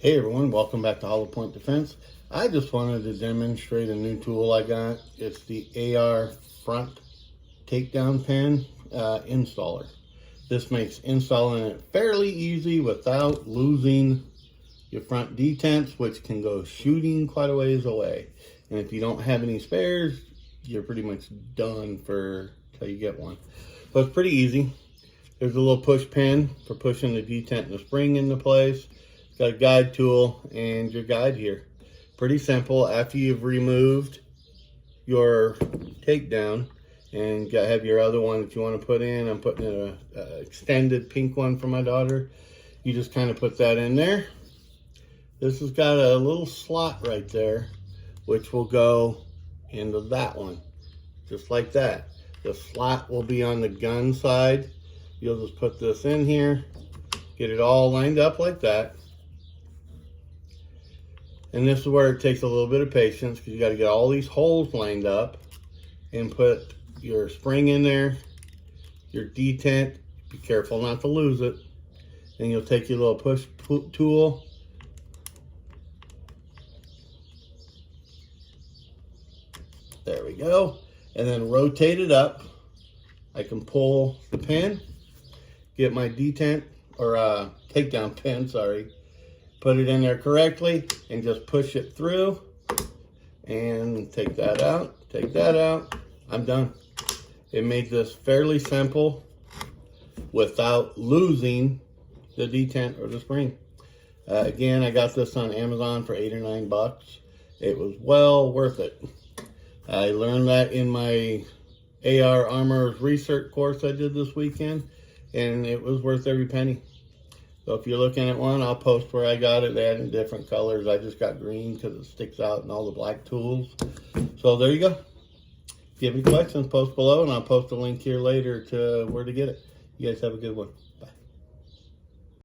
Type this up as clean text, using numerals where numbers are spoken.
Hey everyone, welcome back to Hollow Point Defense. I just wanted to demonstrate a new tool I got. It's the AR front takedown pen installer. This makes installing it fairly easy without losing your front detents, which can go shooting quite a ways away. And if you don't have any spares, you're pretty much done for till you get one. So it's pretty easy. There's a little push pin for pushing the detent and the spring into place. Got a guide tool and your guide here. Pretty simple. After you've removed your takedown and have your other one that you want to put in, I'm putting in a extended pink one for my daughter. You just kind of put that in there. This has got a little slot right there, which will go into that one, just like that. The slot will be on the gun side. You'll just put this in here, get it all lined up like that. And this is where it takes a little bit of patience, because you got to get all these holes lined up and put your spring in there, your detent. Be careful not to lose it. Then you'll take your little push tool. There we go. And then rotate it up. I can pull the pin, get my detent, or takedown pin, sorry. Put it in there correctly and just push it through and take that out, take that out. I'm done. It made this fairly simple without losing the detent or the spring. Again, I got this on Amazon for $8 or $9. It was well worth it. I learned that in my AR Armor's research course I did this weekend, and it was worth every penny. So if you're looking at one, I'll post where I got it. They had in different colors. I just got green because it sticks out in all the black tools. So there you go. If you have any questions, post below, and I'll post a link here later to where to get it. You guys have a good one. Bye.